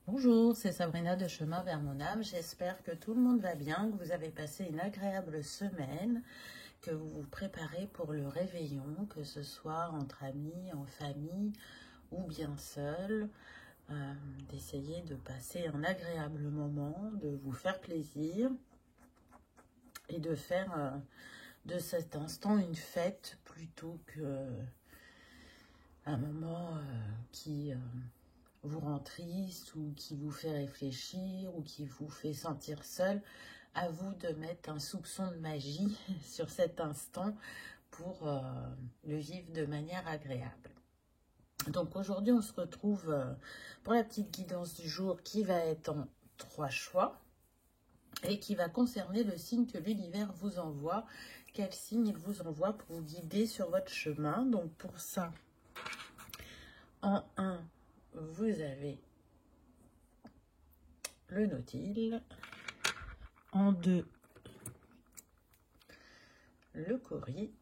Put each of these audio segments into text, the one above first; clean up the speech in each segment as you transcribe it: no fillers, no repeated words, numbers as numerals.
Bonjour, c'est Sabrina de Chemin vers mon âme. J'espère que tout le monde va bien, que vous avez passé une agréable semaine, que vous vous préparez pour le réveillon, que ce soit entre amis, en famille ou bien seul. D'essayer de passer un agréable moment, de vous faire plaisir et de faire de cet instant une fête plutôt que un moment qui vous rend triste ou qui vous fait réfléchir ou qui vous fait sentir seul. À vous de mettre un soupçon de magie sur cet instant pour le vivre de manière agréable. Donc aujourd'hui, on se retrouve pour la petite guidance du jour qui va être en 3 choix et qui va concerner le signe que l'univers vous envoie. Quel signe il vous envoie pour vous guider sur votre chemin. Donc pour ça, en 1, vous avez le Nautile. En 2, le Cori.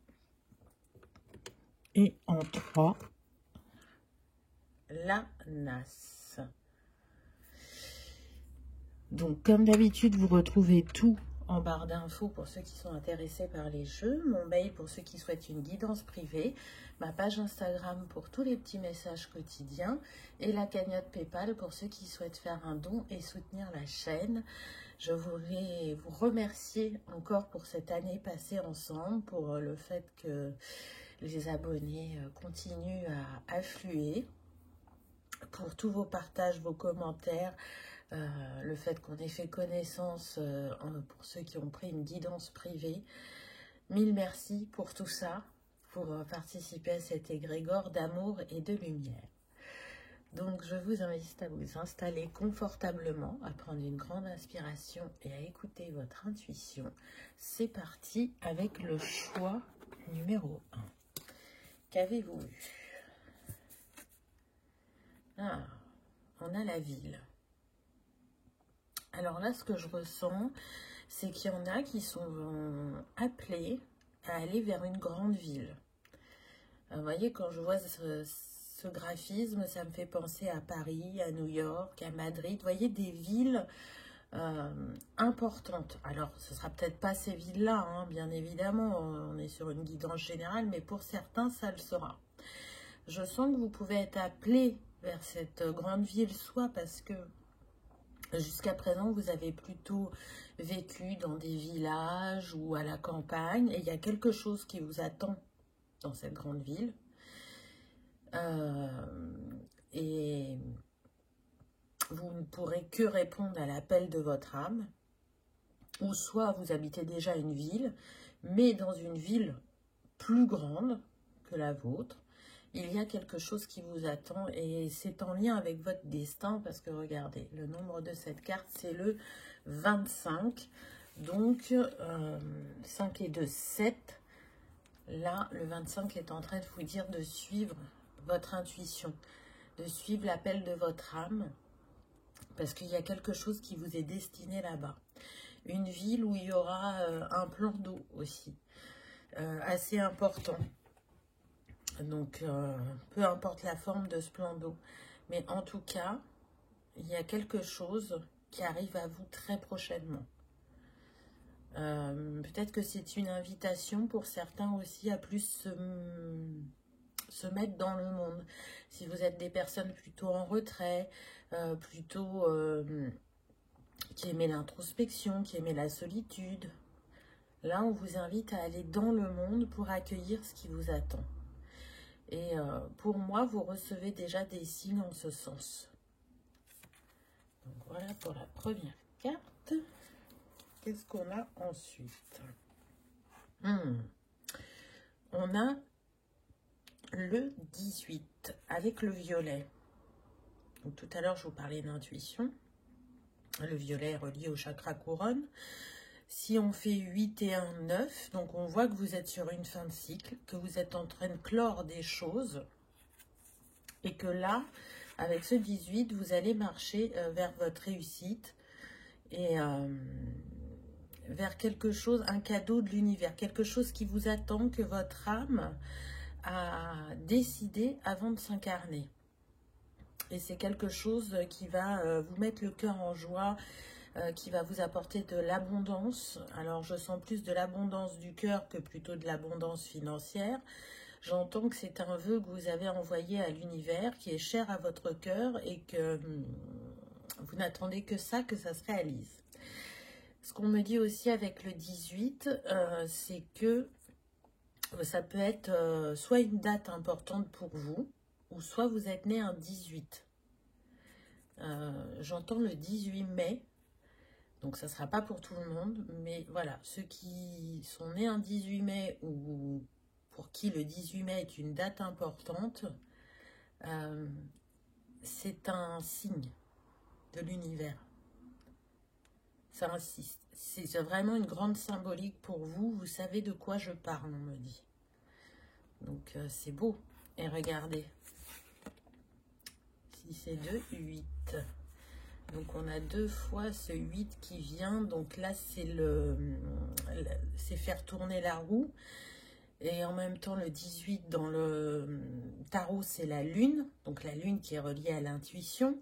Et en 3, la Nasse. Donc, comme d'habitude, vous retrouvez tout en barre d'infos pour ceux qui sont intéressés par les jeux, mon mail pour ceux qui souhaitent une guidance privée, ma page Instagram pour tous les petits messages quotidiens et la cagnotte PayPal pour ceux qui souhaitent faire un don et soutenir la chaîne. Je voulais vous remercier encore pour cette année passée ensemble, pour le fait que les abonnés continuent à affluer, pour tous vos partages, vos commentaires, le fait qu'on ait fait connaissance pour ceux qui ont pris une guidance privée. Mille merci pour tout ça, pour participer à cet égrégore d'amour et de lumière. Donc je vous invite à vous installer confortablement, à prendre une grande inspiration et à écouter votre intuition. C'est parti avec le choix numéro 1. Qu'avez-vous eu? On a la ville. Alors là, ce que je ressens, c'est qu'il y en a qui sont appelés à aller vers une grande ville. Vous voyez, quand je vois ce graphisme, ça me fait penser à Paris, à New York, à Madrid. Vous voyez, des villes importantes. Alors, ce ne sera peut-être pas ces villes-là, hein, bien évidemment. On est sur une guidance générale, mais pour certains, ça le sera. Je sens que vous pouvez être appelés vers cette grande ville, soit parce que jusqu'à présent, vous avez plutôt vécu dans des villages ou à la campagne, et il y a quelque chose qui vous attend dans cette grande ville. Et vous ne pourrez que répondre à l'appel de votre âme, ou soit vous habitez déjà une ville, mais dans une ville plus grande que la vôtre, il y a quelque chose qui vous attend et c'est en lien avec votre destin parce que regardez, le nombre de cette carte, c'est le 25. Donc, 5 et 2, 7. Là, le 25 est en train de vous dire de suivre votre intuition, de suivre l'appel de votre âme parce qu'il y a quelque chose qui vous est destiné là-bas. Une ville où il y aura un plan d'eau aussi, assez important. Donc, peu importe la forme de ce plan d'eau. Mais en tout cas, il y a quelque chose qui arrive à vous très prochainement. Peut-être que c'est une invitation pour certains aussi à plus se mettre dans le monde. Si vous êtes des personnes plutôt en retrait, plutôt qui aimaient l'introspection, qui aimaient la solitude, là, on vous invite à aller dans le monde pour accueillir ce qui vous attend. Et pour moi, vous recevez déjà des signes en ce sens. Donc voilà pour la première carte. Qu'est-ce qu'on a ensuite? On a le 18 avec le violet. Donc, tout à l'heure, je vous parlais d'intuition. Le violet est relié au chakra couronne. Si on fait 8 et 1, 9, donc on voit que vous êtes sur une fin de cycle, que vous êtes en train de clore des choses, et que là, avec ce 18, vous allez marcher vers votre réussite, et vers quelque chose, un cadeau de l'univers, quelque chose qui vous attend, que votre âme a décidé avant de s'incarner. Et c'est quelque chose qui va vous mettre le cœur en joie, qui va vous apporter de l'abondance. Alors, je sens plus de l'abondance du cœur que plutôt de l'abondance financière. J'entends que c'est un vœu que vous avez envoyé à l'univers, qui est cher à votre cœur et que vous n'attendez que ça se réalise. Ce qu'on me dit aussi avec le 18, c'est que ça peut être soit une date importante pour vous, ou soit vous êtes né un 18. J'entends le 18 mai, donc ça ne sera pas pour tout le monde, mais voilà, ceux qui sont nés un 18 mai ou pour qui le 18 mai est une date importante, c'est un signe de l'univers. Ça insiste. C'est vraiment une grande symbolique pour vous. Vous savez de quoi je parle, on me dit. Donc c'est beau. Et regardez. 6 et 2, 8. Donc on a 2 fois ce 8 qui vient. Donc là c'est faire tourner la roue. Et en même temps le 18 dans le tarot c'est la lune. Donc la lune qui est reliée à l'intuition,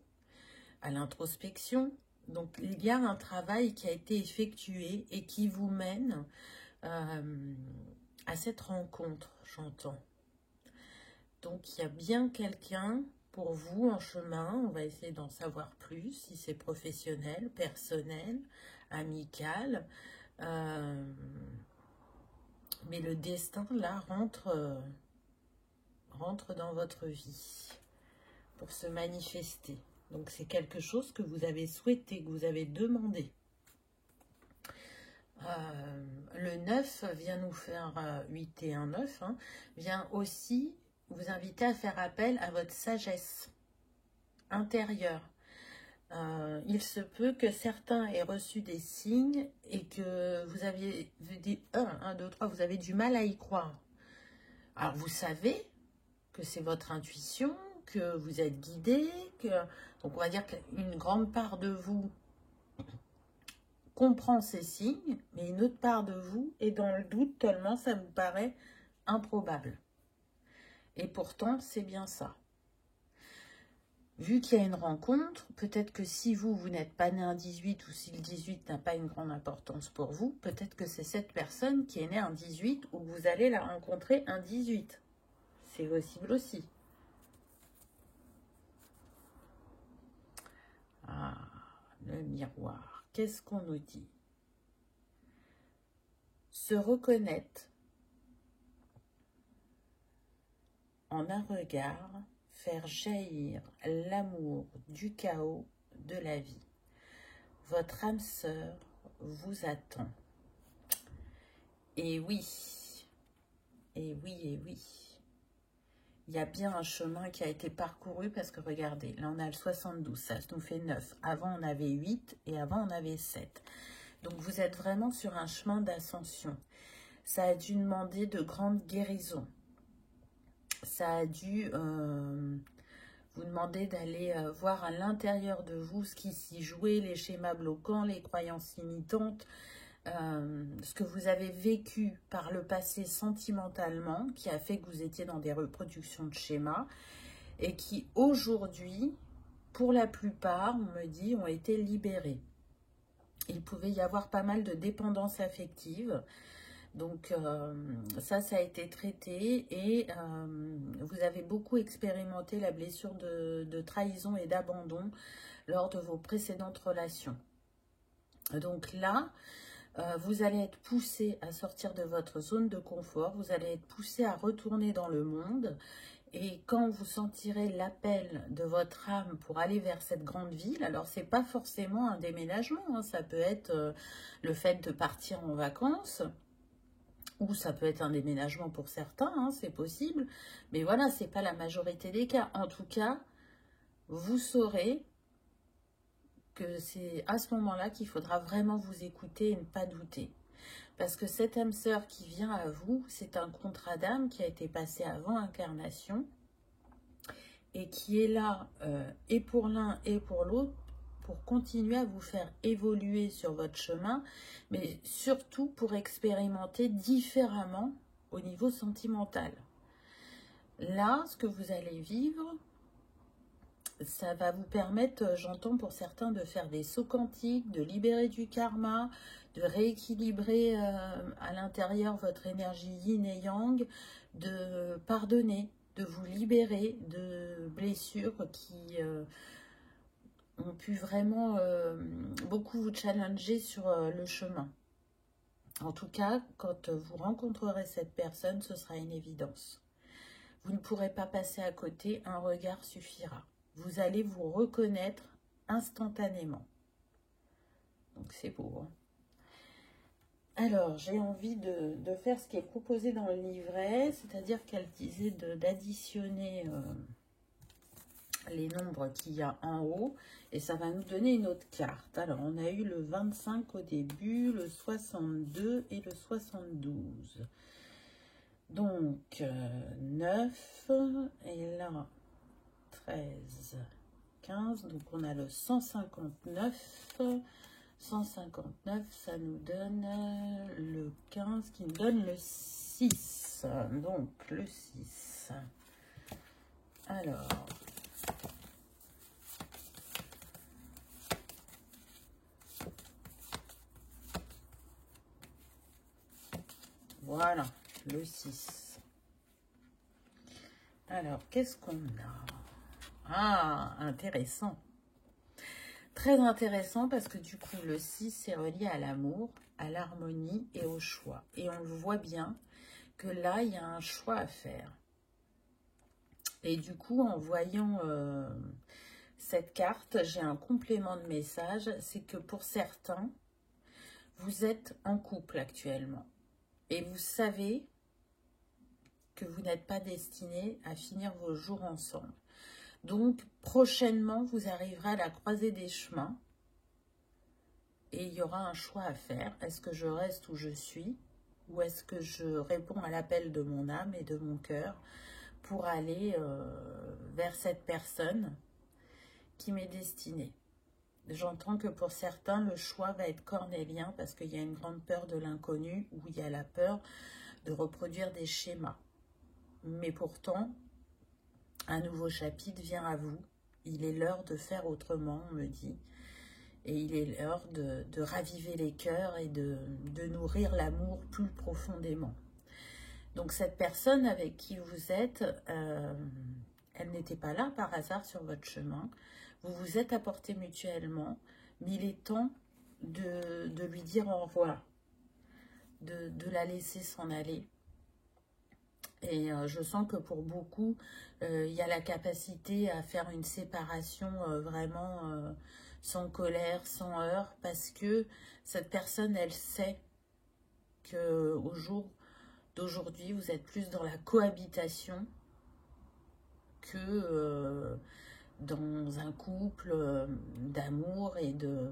à l'introspection. Donc il y a un travail qui a été effectué et qui vous mène à cette rencontre, j'entends. Donc il y a bien quelqu'un pour vous en chemin. On va essayer d'en savoir plus, si c'est professionnel, personnel, amical. Mais le destin, là, rentre dans votre vie pour se manifester. Donc, c'est quelque chose que vous avez souhaité, que vous avez demandé. Le 9 vient nous faire 8 et 1, 9, hein, vient aussi vous inviter à faire appel à votre sagesse intérieure. Il se peut que certains aient reçu des signes et que vous aviez dit 1, 2, 3, vous avez du mal à y croire. Alors, vous savez que c'est votre intuition, que vous êtes guidé, donc on va dire qu'une grande part de vous comprend ces signes, mais une autre part de vous est dans le doute tellement ça vous paraît improbable. Et pourtant, c'est bien ça. Vu qu'il y a une rencontre, peut-être que si vous n'êtes pas né un 18 ou si le 18 n'a pas une grande importance pour vous, peut-être que c'est cette personne qui est née un 18 ou vous allez la rencontrer un 18. C'est possible aussi. Ah, le miroir. Qu'est-ce qu'on nous dit? Se reconnaître en un regard, faire jaillir l'amour du chaos de la vie. Votre âme sœur vous attend. Et oui, et oui, et oui. Il y a bien un chemin qui a été parcouru parce que regardez, là on a le 72, ça nous fait 9. Avant on avait 8 et avant on avait 7. Donc vous êtes vraiment sur un chemin d'ascension. Ça a dû demander de grandes guérisons. Ça a dû vous demander d'aller voir à l'intérieur de vous ce qui s'y jouait, les schémas bloquants, les croyances limitantes, ce que vous avez vécu par le passé sentimentalement, qui a fait que vous étiez dans des reproductions de schémas, et qui aujourd'hui, pour la plupart, on me dit, ont été libérés. Il pouvait y avoir pas mal de dépendance affective. Donc ça a été traité et vous avez beaucoup expérimenté la blessure de trahison et d'abandon lors de vos précédentes relations. Donc là, vous allez être poussé à sortir de votre zone de confort, vous allez être poussé à retourner dans le monde et quand vous sentirez l'appel de votre âme pour aller vers cette grande ville, alors c'est pas forcément un déménagement, hein, ça peut être le fait de partir en vacances, ou ça peut être un déménagement pour certains, hein, c'est possible. Mais voilà, c'est pas la majorité des cas. En tout cas, vous saurez que c'est à ce moment-là qu'il faudra vraiment vous écouter et ne pas douter. Parce que cette âme sœur qui vient à vous, c'est un contrat d'âme qui a été passé avant incarnation et qui est là et pour l'un et pour l'autre pour continuer à vous faire évoluer sur votre chemin, mais surtout pour expérimenter différemment au niveau sentimental. Là, ce que vous allez vivre, ça va vous permettre, j'entends pour certains, de faire des sauts quantiques, de libérer du karma, de rééquilibrer à l'intérieur votre énergie yin et yang, de pardonner, de vous libérer de blessures qui ont pu vraiment beaucoup vous challenger sur le chemin. En tout cas, quand vous rencontrerez cette personne, ce sera une évidence. Vous ne pourrez pas passer à côté, un regard suffira. Vous allez vous reconnaître instantanément. Donc c'est beau. Hein. Alors, j'ai envie de faire ce qui est proposé dans le livret, c'est-à-dire qu'elle disait d'additionner les nombres qu'il y a en haut, et ça va nous donner une autre carte. Alors, on a eu le 25 au début, le 62 et le 72. Donc, 9, et là, 13, 15, donc on a le 159. 159, ça nous donne le 15 qui nous donne le 6. Donc, le 6. Alors, voilà, le 6. Alors, qu'est-ce qu'on a? Ah, intéressant. Très intéressant parce que du coup, le 6 est relié à l'amour, à l'harmonie et au choix. Et on le voit bien que là, il y a un choix à faire. Et du coup, en voyant cette carte, j'ai un complément de message. C'est que pour certains, vous êtes en couple actuellement. Et vous savez que vous n'êtes pas destiné à finir vos jours ensemble. Donc, prochainement, vous arriverez à la croisée des chemins et il y aura un choix à faire. Est-ce que je reste où je suis ou est-ce que je réponds à l'appel de mon âme et de mon cœur pour aller vers cette personne qui m'est destinée? J'entends que pour certains, le choix va être cornélien parce qu'il y a une grande peur de l'inconnu ou il y a la peur de reproduire des schémas. Mais pourtant, un nouveau chapitre vient à vous. Il est l'heure de faire autrement, on me dit. Et il est l'heure de raviver les cœurs et de nourrir l'amour plus profondément. Donc cette personne avec qui vous êtes, elle n'était pas là par hasard sur votre chemin. Vous vous êtes apportés mutuellement, mais il est temps de lui dire au revoir, de la laisser s'en aller. Et je sens que pour beaucoup, il y a la capacité à faire une séparation vraiment sans colère, sans heurts, parce que cette personne, elle sait qu'au jour d'aujourd'hui, vous êtes plus dans la cohabitation que dans un couple d'amour et de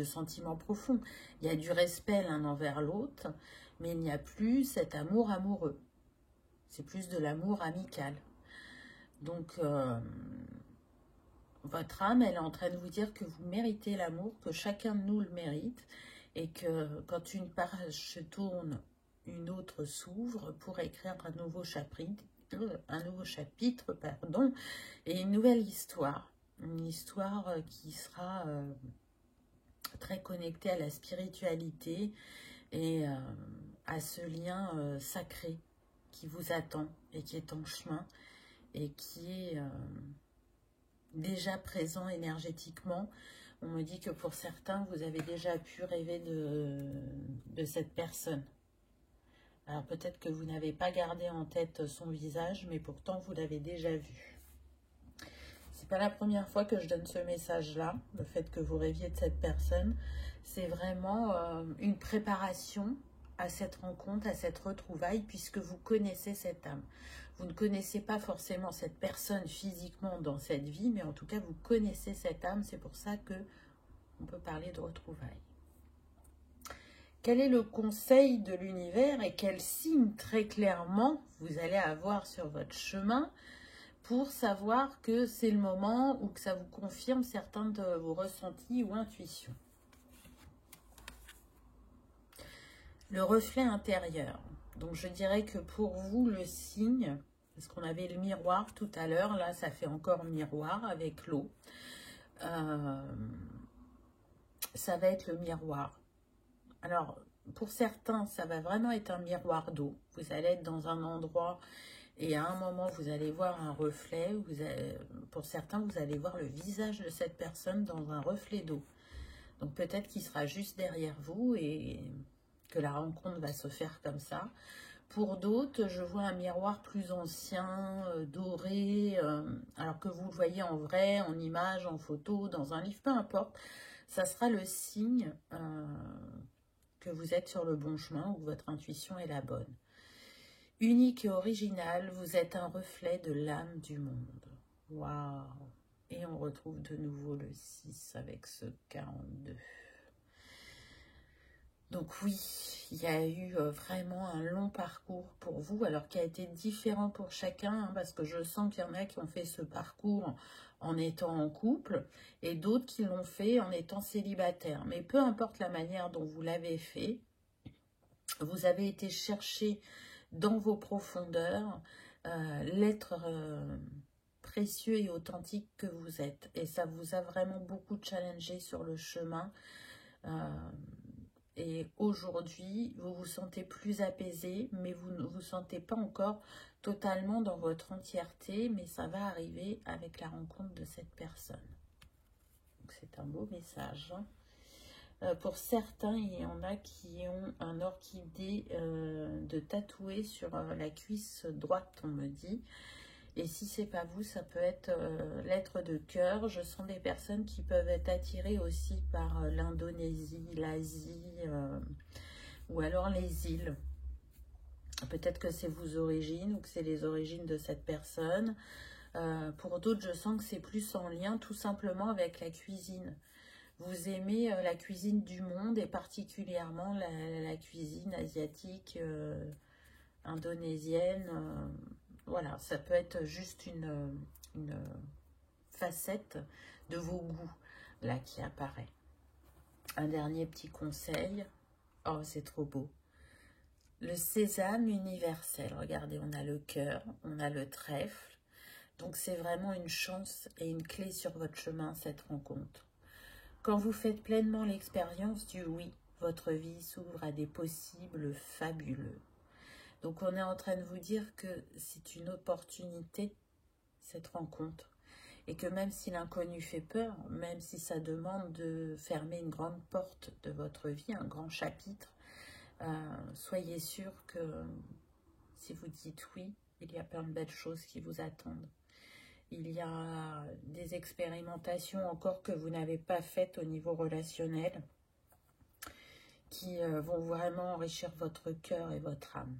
sentiments profonds. Il y a du respect l'un envers l'autre, mais il n'y a plus cet amour amoureux. C'est plus de l'amour amical. Donc, votre âme, elle est en train de vous dire que vous méritez l'amour, que chacun de nous le mérite, et que quand une page se tourne, une autre s'ouvre pour écrire un nouveau chapitre, et une nouvelle histoire. Une histoire qui sera très connectée à la spiritualité et à ce lien sacré qui vous attend et qui est en chemin et qui est déjà présent énergétiquement. On me dit que pour certains, vous avez déjà pu rêver de cette personne. Alors peut-être que vous n'avez pas gardé en tête son visage, mais pourtant vous l'avez déjà vu. C'est pas la première fois que je donne ce message-là, le fait que vous rêviez de cette personne. C'est vraiment une préparation à cette rencontre, à cette retrouvaille, puisque vous connaissez cette âme. Vous ne connaissez pas forcément cette personne physiquement dans cette vie, mais en tout cas, vous connaissez cette âme. C'est pour ça que on peut parler de retrouvailles. Quel est le conseil de l'univers et quel signe très clairement vous allez avoir sur votre chemin pour savoir que c'est le moment ou que ça vous confirme certains de vos ressentis ou intuitions? Le reflet intérieur. Donc je dirais que pour vous, le signe, Parce qu'on avait le miroir tout à l'heure, là ça fait encore miroir avec l'eau. Ça va être le miroir. Alors, pour certains, ça va vraiment être un miroir d'eau. Vous allez être dans un endroit et à un moment, vous allez voir un reflet. Pour certains, vous allez voir le visage de cette personne dans un reflet d'eau. Donc, peut-être qu'il sera juste derrière vous et que la rencontre va se faire comme ça. Pour d'autres, je vois un miroir plus ancien, doré, alors que vous le voyez en vrai, en image, en photo, dans un livre, peu importe. Ça sera le signe que vous êtes sur le bon chemin ou que votre intuition est la bonne. Unique et original, vous êtes un reflet de l'âme du monde. Waouh! Et on retrouve de nouveau le 6 avec ce 42. Donc oui, il y a eu vraiment un long parcours pour vous, alors qui a été différent pour chacun, hein, parce que je sens qu'il y en a qui ont fait ce parcours en étant en couple, et d'autres qui l'ont fait en étant célibataire. Mais peu importe la manière dont vous l'avez fait, vous avez été chercher dans vos profondeurs l'être précieux et authentique que vous êtes. Et ça vous a vraiment beaucoup challengé sur le chemin. Et aujourd'hui, vous vous sentez plus apaisé, mais vous ne vous sentez pas encore totalement dans votre entièreté, mais ça va arriver avec la rencontre de cette personne. C'est un beau message. Pour certains, il y en a qui ont un orchidée de tatoué sur la cuisse droite, on me dit. Et si c'est pas vous, ça peut être l'être de cœur. Je sens des personnes qui peuvent être attirées aussi par l'Indonésie, l'Asie ou alors les îles. Peut-être que c'est vos origines ou que c'est les origines de cette personne. Pour d'autres, je sens que c'est plus en lien tout simplement avec la cuisine. Vous aimez la cuisine du monde et particulièrement la cuisine asiatique, indonésienne. Voilà, ça peut être juste une facette de vos goûts là qui apparaît. Un dernier petit conseil. Oh, c'est trop beau. Le sésame universel. Regardez, on a le cœur, on a le trèfle. Donc c'est vraiment une chance et une clé sur votre chemin, cette rencontre. Quand vous faites pleinement l'expérience du oui, votre vie s'ouvre à des possibles fabuleux. Donc on est en train de vous dire que c'est une opportunité, cette rencontre. Et que même si l'inconnu fait peur, même si ça demande de fermer une grande porte de votre vie, un grand chapitre, soyez sûr que si vous dites oui, il y a plein de belles choses qui vous attendent. Il y a des expérimentations encore que vous n'avez pas faites au niveau relationnel qui vont vraiment enrichir votre cœur et votre âme.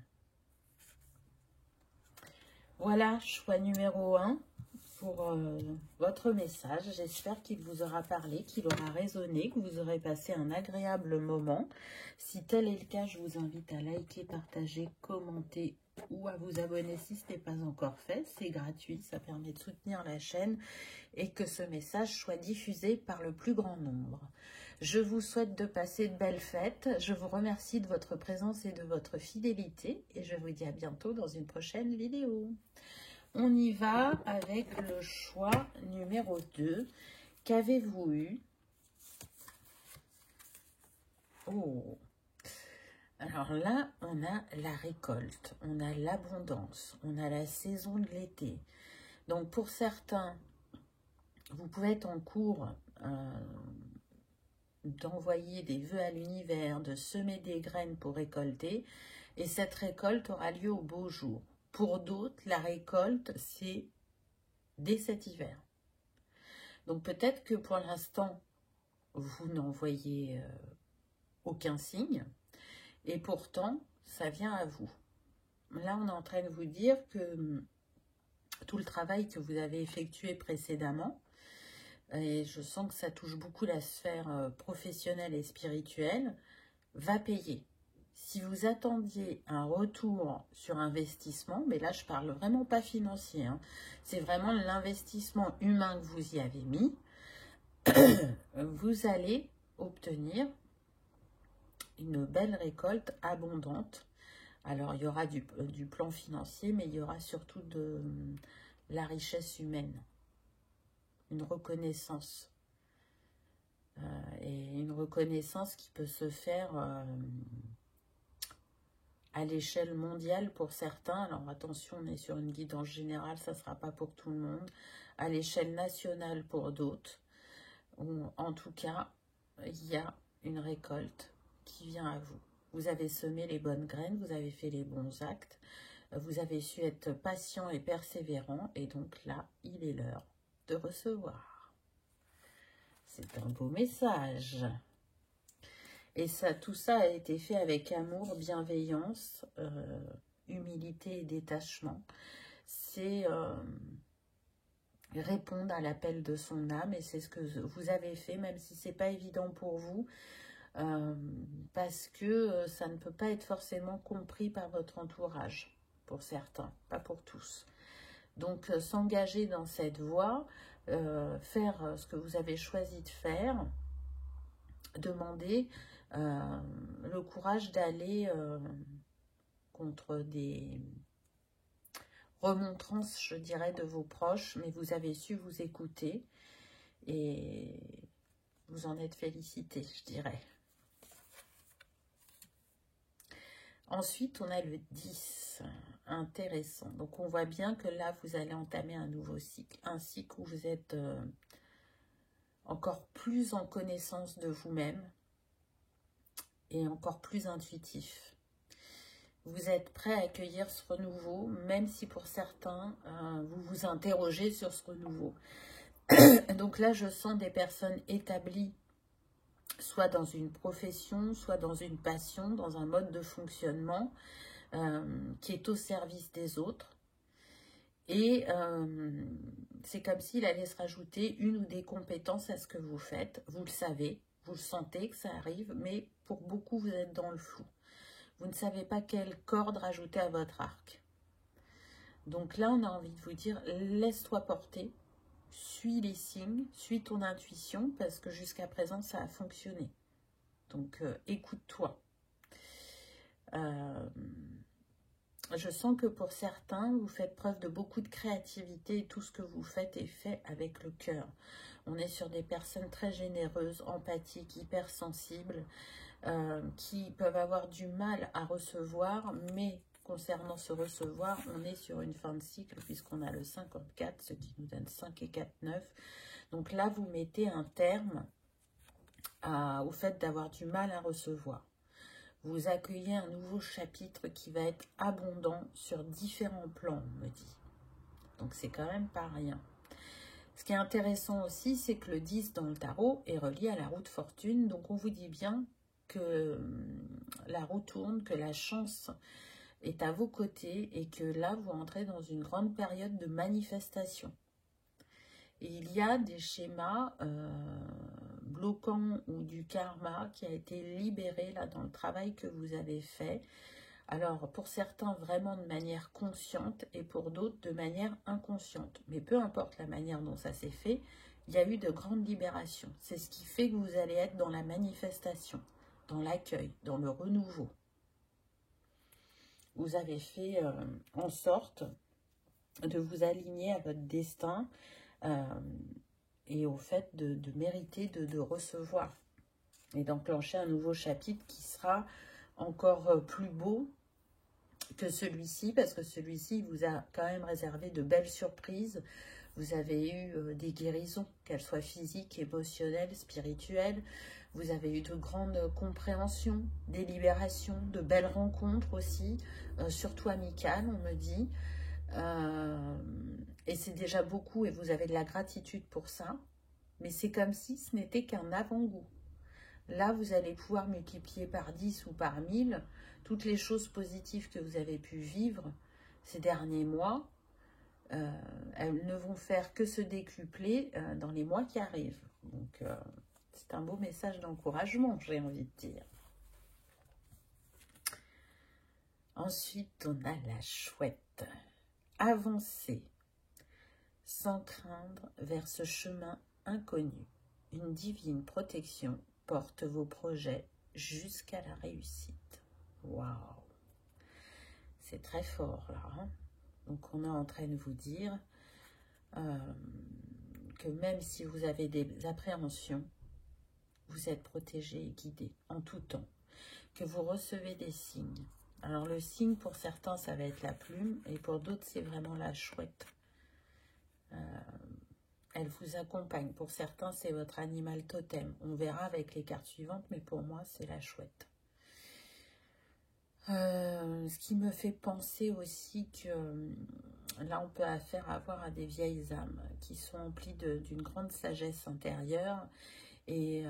Voilà, choix numéro 1 pour votre message. J'espère qu'il vous aura parlé, qu'il aura résonné, que vous aurez passé un agréable moment. Si tel est le cas, je vous invite à liker, partager, commenter ou à vous abonner si ce n'est pas encore fait. C'est gratuit, ça permet de soutenir la chaîne et que ce message soit diffusé par le plus grand nombre. Je vous souhaite de passer de belles fêtes. Je vous remercie de votre présence et de votre fidélité et je vous dis à bientôt dans une prochaine vidéo. On y va avec le choix numéro 2. Qu'avez-vous eu? Oh! Alors là, on a la récolte, on a l'abondance, on a la saison de l'été. Donc pour certains, vous pouvez être en cours d'envoyer des vœux à l'univers, de semer des graines pour récolter. Et cette récolte aura lieu au beau jour. Pour d'autres, la récolte, c'est dès cet hiver. Donc peut-être que pour l'instant, vous n'en voyez aucun signe. Et pourtant, ça vient à vous. Là, on est en train de vous dire que tout le travail que vous avez effectué précédemment, et je sens que ça touche beaucoup la sphère professionnelle et spirituelle, va payer. Si vous attendiez un retour sur investissement, mais là je parle vraiment pas financier, hein, c'est vraiment l'investissement humain que vous y avez mis, vous allez obtenir une belle récolte abondante Alors, il y aura du plan financier, mais il y aura surtout de la richesse humaine, une reconnaissance. Et une reconnaissance qui peut se faire à l'échelle mondiale pour certains. Alors attention, on est sur une guidance générale, ça ne sera pas pour tout le monde. À l'échelle nationale pour d'autres. En tout cas, il y a une récolte qui vient à vous. Vous avez semé les bonnes graines, vous avez fait les bons actes, vous avez su être patient et persévérant, et donc là, il est l'heure de recevoir. C'est un beau message. Et ça, tout ça a été fait avec amour, bienveillance, humilité et détachement. C'est répondre à l'appel de son âme, et c'est ce que vous avez fait, même si c'est pas évident pour vous, parce que ça ne peut pas être forcément compris par votre entourage, pour certains, pas pour tous. Donc s'engager dans cette voie, faire ce que vous avez choisi de faire, demander le courage d'aller contre des remontrances, je dirais, de vos proches, mais vous avez su vous écouter et vous en êtes félicité, je dirais. Ensuite, on a le 10, intéressant. Donc, on voit bien que là, vous allez entamer un nouveau cycle, un cycle où vous êtes encore plus en connaissance de vous-même et encore plus intuitif. Vous êtes prêt à accueillir ce renouveau, même si pour certains, vous vous interrogez sur ce renouveau. Donc là, je sens des personnes établies, soit dans une profession, soit dans une passion, dans un mode de fonctionnement qui est au service des autres. Et c'est comme s'il allait se rajouter une ou des compétences à ce que vous faites. Vous le savez, vous le sentez que ça arrive, mais pour beaucoup, vous êtes dans le flou. Vous ne savez pas quelle corde rajouter à votre arc. Donc là, on a envie de vous dire, laisse-toi porter, suis les signes, suis ton intuition, parce que jusqu'à présent, ça a fonctionné. Donc, écoute-toi. Je sens que pour certains, vous faites preuve de beaucoup de créativité et tout ce que vous faites est fait avec le cœur. On est sur des personnes très généreuses, empathiques, hypersensibles, qui peuvent avoir du mal à recevoir, mais concernant ce recevoir, on est sur une fin de cycle puisqu'on a le 54, ce qui nous donne 5 et 4, 9. Donc là, vous mettez un terme au fait d'avoir du mal à recevoir. Vous accueillez un nouveau chapitre qui va être abondant sur différents plans, on me dit. Donc c'est quand même pas rien. Ce qui est intéressant aussi, c'est que le 10 dans le tarot est relié à la roue de fortune. Donc on vous dit bien que la roue tourne, que la chance est à vos côtés et que là, vous entrez dans une grande période de manifestation. Et il y a des schémas bloquants ou du karma qui a été libéré là dans le travail que vous avez fait. Alors, pour certains, vraiment de manière consciente et pour d'autres, de manière inconsciente. Mais peu importe la manière dont ça s'est fait, il y a eu de grandes libérations. C'est ce qui fait que vous allez être dans la manifestation, dans l'accueil, dans le renouveau. Vous avez fait en sorte de vous aligner à votre destin et au fait de mériter de recevoir et d'enclencher un nouveau chapitre qui sera encore plus beau que celui-ci, parce que celui-ci vous a quand même réservé de belles surprises. Vous avez eu des guérisons, qu'elles soient physiques, émotionnelles, spirituelles. Vous avez eu de grandes compréhensions, des libérations, de belles rencontres aussi, surtout amicales, on me dit. Et c'est déjà beaucoup et vous avez de la gratitude pour ça. Mais c'est comme si ce n'était qu'un avant-goût. Là, vous allez pouvoir multiplier par 10 ou par 1000 toutes les choses positives que vous avez pu vivre ces derniers mois. Elles ne vont faire que se décupler dans les mois qui arrivent. Donc, c'est un beau message d'encouragement, j'ai envie de dire. Ensuite, on a la chouette. Avancez sans craindre vers ce chemin inconnu. Une divine protection porte vos projets jusqu'à la réussite. Waouh! C'est très fort là, hein. Donc on est en train de vous dire que même si vous avez des appréhensions, vous êtes protégé et guidé en tout temps, que vous recevez des signes. Alors le signe pour certains ça va être la plume et pour d'autres c'est vraiment la chouette. Elle vous accompagne. Pour certains c'est votre animal totem. On verra avec les cartes suivantes, mais pour moi c'est la chouette. Ce qui me fait penser aussi que là on peut avoir à des vieilles âmes qui sont emplies d'une grande sagesse intérieure. Et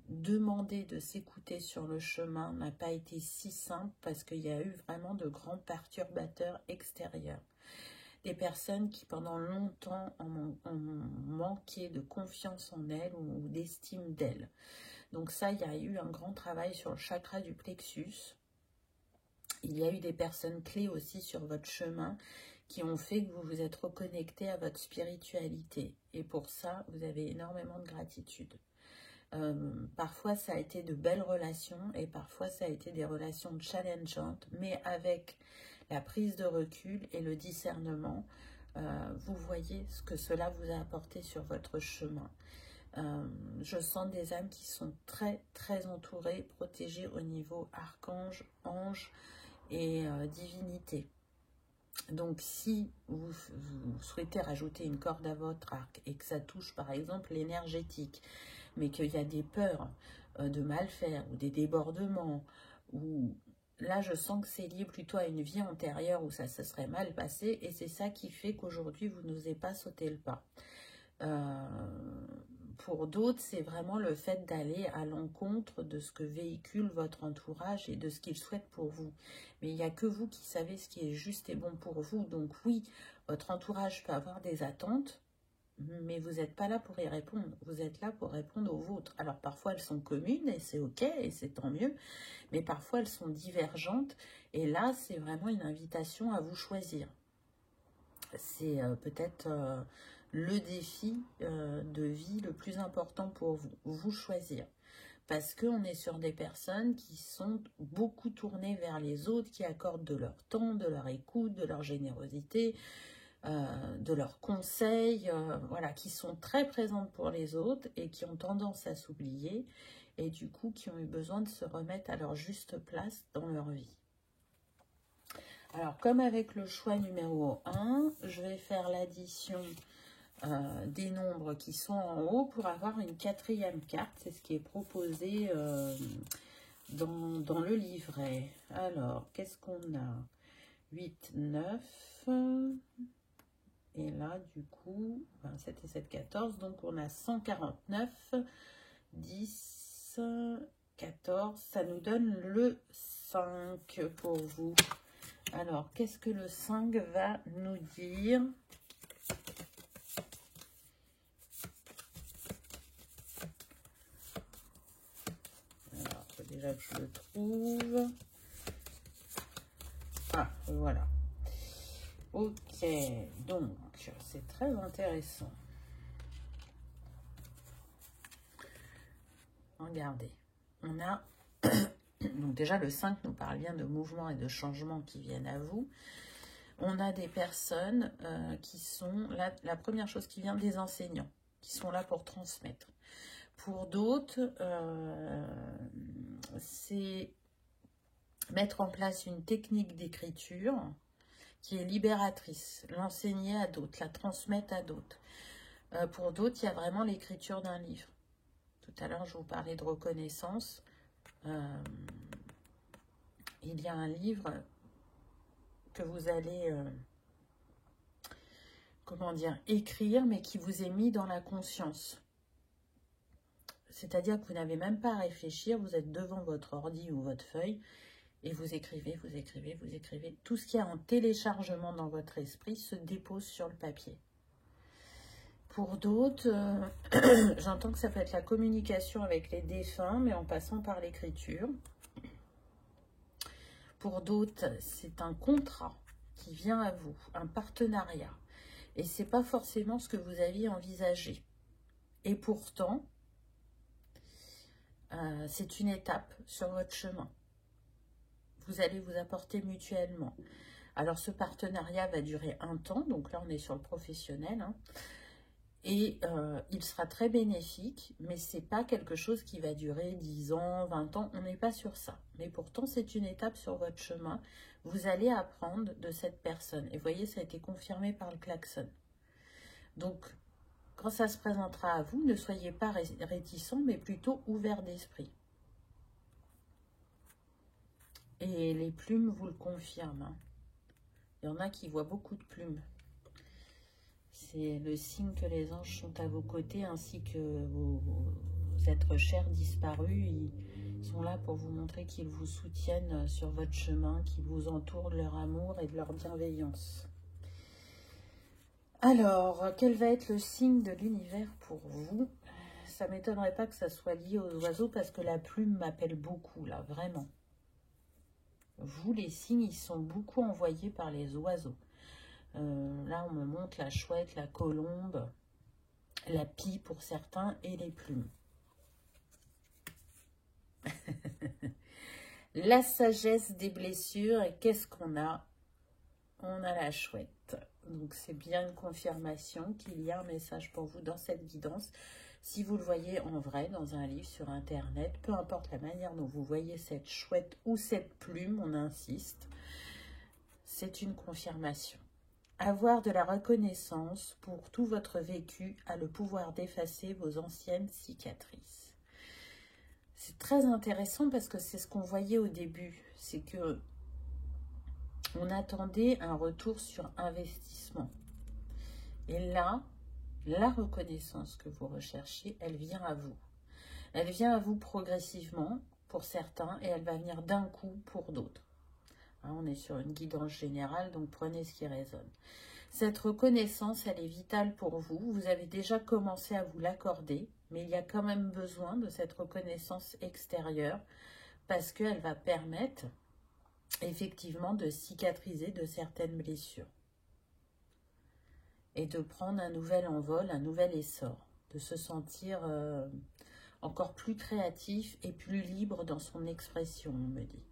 demander de s'écouter sur le chemin n'a pas été si simple parce qu'il y a eu vraiment de grands perturbateurs extérieurs. Des personnes qui pendant longtemps ont manqué de confiance en elles ou d'estime d'elles. Donc ça, il y a eu un grand travail sur le chakra du plexus. Il y a eu des personnes clés aussi sur votre chemin qui ont fait que vous vous êtes reconnecté à votre spiritualité. Et pour ça, vous avez énormément de gratitude. Parfois ça a été de belles relations et parfois ça a été des relations challengeantes, mais avec la prise de recul et le discernement, vous voyez ce que cela vous a apporté sur votre chemin. Je sens des âmes qui sont très très entourées, protégées au niveau archange, ange et divinité. Donc si vous souhaitez rajouter une corde à votre arc et que ça touche par exemple l'énergétique, mais qu'il y a des peurs de mal faire ou des débordements, ou là je sens que c'est lié plutôt à une vie antérieure où ça se serait mal passé et c'est ça qui fait qu'aujourd'hui vous n'osez pas sauter le pas. Pour d'autres, c'est vraiment le fait d'aller à l'encontre de ce que véhicule votre entourage et de ce qu'il souhaite pour vous. Mais il n'y a que vous qui savez ce qui est juste et bon pour vous. Donc oui, votre entourage peut avoir des attentes, mais vous n'êtes pas là pour y répondre. Vous êtes là pour répondre aux vôtres. Alors parfois elles sont communes et c'est ok et c'est tant mieux, mais parfois elles sont divergentes. Et là, c'est vraiment une invitation à vous choisir. C'est peut-être le défi de vie le plus important pour vous, vous choisir. Parce qu'on est sur des personnes qui sont beaucoup tournées vers les autres, qui accordent de leur temps, de leur écoute, de leur générosité, de leurs conseils, voilà, qui sont très présentes pour les autres et qui ont tendance à s'oublier et du coup qui ont eu besoin de se remettre à leur juste place dans leur vie. Alors, comme avec le choix numéro 1, je vais faire l'addition des nombres qui sont en haut pour avoir une quatrième carte. C'est ce qui est proposé dans le livret. Alors, qu'est-ce qu'on a? 8, 9. Et là, du coup, 27 et 7, 14. Donc, on a 149, 10, 14. Ça nous donne le 5 pour vous. Alors, qu'est-ce que le 5 va nous dire? Alors, il faut déjà que je le trouve. Ah, voilà. Ok, donc, c'est très intéressant. Regardez, on a... Donc déjà, le 5 nous parle bien de mouvements et de changements qui viennent à vous. On a des personnes qui sont... La première chose qui vient, des enseignants, qui sont là pour transmettre. Pour d'autres, c'est mettre en place une technique d'écriture qui est libératrice, l'enseigner à d'autres, la transmettre à d'autres. Pour d'autres, il y a vraiment l'écriture d'un livre. Tout à l'heure, je vous parlais de reconnaissance. Il y a un livre que vous allez, comment dire, écrire, mais qui vous est mis dans la conscience. C'est-à-dire que vous n'avez même pas à réfléchir, vous êtes devant votre ordi ou votre feuille, et vous écrivez, vous écrivez, vous écrivez. Tout ce qu'il y a en téléchargement dans votre esprit se dépose sur le papier. Pour d'autres, j'entends que ça peut être la communication avec les défunts, mais en passant par l'écriture. Pour d'autres, c'est un contrat qui vient à vous, un partenariat. Et ce n'est pas forcément ce que vous aviez envisagé. Et pourtant, c'est une étape sur votre chemin. vous allez vous apporter mutuellement. Alors, ce partenariat va durer un temps, donc là, on est sur le professionnel, hein, et il sera très bénéfique, mais ce n'est pas quelque chose qui va durer 10 ans, 20 ans, on n'est pas sur ça. Mais pourtant, c'est une étape sur votre chemin. Vous allez apprendre de cette personne. Et vous voyez, ça a été confirmé par le klaxon. Donc, quand ça se présentera à vous, ne soyez pas réticents, mais plutôt ouverts d'esprit. Et les plumes vous le confirment, hein. Il y en a qui voient beaucoup de plumes. C'est le signe que les anges sont à vos côtés, ainsi que vos êtres chers disparus. Ils sont là pour vous montrer qu'ils vous soutiennent sur votre chemin, qu'ils vous entourent de leur amour et de leur bienveillance. Alors, quel va être le signe de l'univers pour vous? Ça ne m'étonnerait pas que ça soit lié aux oiseaux, parce que la plume m'appelle beaucoup, là, vraiment. Vous, les signes, ils sont beaucoup envoyés par les oiseaux. Là, on me montre la chouette, la colombe, la pie pour certains et les plumes. La sagesse des blessures. Et qu'est-ce qu'on a? On a la chouette. Donc, c'est bien une confirmation qu'il y a un message pour vous dans cette guidance. Si vous le voyez en vrai, dans un livre, sur Internet, peu importe la manière dont vous voyez cette chouette ou cette plume, on insiste, c'est une confirmation. Avoir de la reconnaissance pour tout votre vécu a le pouvoir d'effacer vos anciennes cicatrices. C'est très intéressant parce que c'est ce qu'on voyait au début. C'est que on attendait un retour sur investissement. Et là, la reconnaissance que vous recherchez, elle vient à vous. Elle vient à vous progressivement pour certains et elle va venir d'un coup pour d'autres. On est sur une guidance générale, donc prenez ce qui résonne. Cette reconnaissance, elle est vitale pour vous. Vous avez déjà commencé à vous l'accorder, mais il y a quand même besoin de cette reconnaissance extérieure parce qu'elle va permettre effectivement de cicatriser de certaines blessures et de prendre un nouvel envol, un nouvel essor, de se sentir encore plus créatif et plus libre dans son expression, on me dit.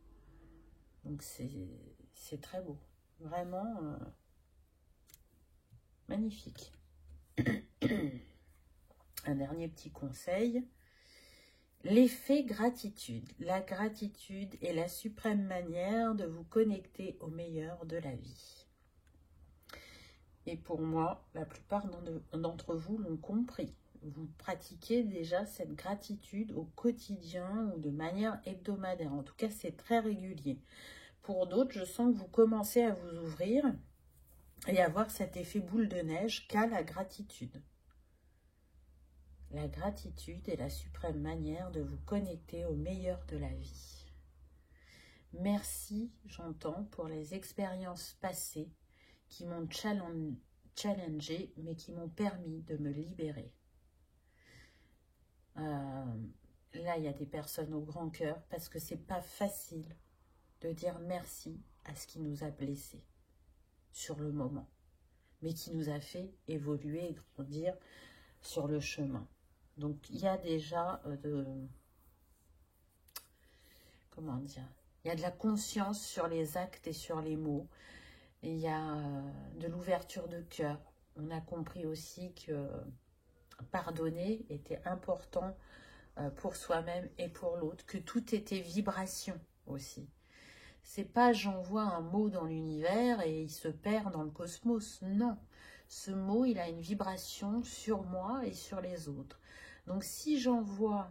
Donc c'est très beau, vraiment magnifique. Un dernier petit conseil, l'effet gratitude. La gratitude est la suprême manière de vous connecter au meilleur de la vie. Et pour moi, la plupart d'entre vous l'ont compris. Vous pratiquez déjà cette gratitude au quotidien ou de manière hebdomadaire. En tout cas, c'est très régulier. Pour d'autres, je sens que vous commencez à vous ouvrir et avoir cet effet boule de neige qu'a la gratitude. La gratitude est la suprême manière de vous connecter au meilleur de la vie. Merci, j'entends, pour les expériences passées qui m'ont challengé, mais qui m'ont permis de me libérer. Là, il y a des personnes au grand cœur parce que c'est pas facile de dire merci à ce qui nous a blessés sur le moment, mais qui nous a fait évoluer et grandir sur le chemin. Donc, il y a déjà comment dire, il y a de la conscience sur les actes et sur les mots. Il y a de l'ouverture de cœur. On a compris aussi que pardonner était important pour soi-même et pour l'autre, que tout était vibration aussi. C'est pas j'envoie un mot dans l'univers et il se perd dans le cosmos. Non, ce mot, il a une vibration sur moi et sur les autres. Donc si j'envoie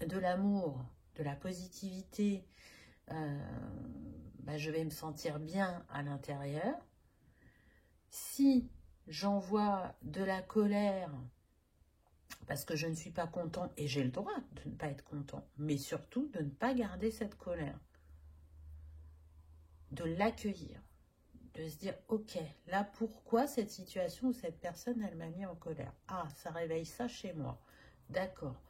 de l'amour, de la positivité, je vais me sentir bien à l'intérieur. Si j'envoie de la colère, parce que je ne suis pas content, et j'ai le droit de ne pas être content, mais surtout de ne pas garder cette colère, de l'accueillir, de se dire, ok, là pourquoi cette situation ou cette personne, elle m'a mis en colère? Ah, ça réveille ça chez moi, d'accord,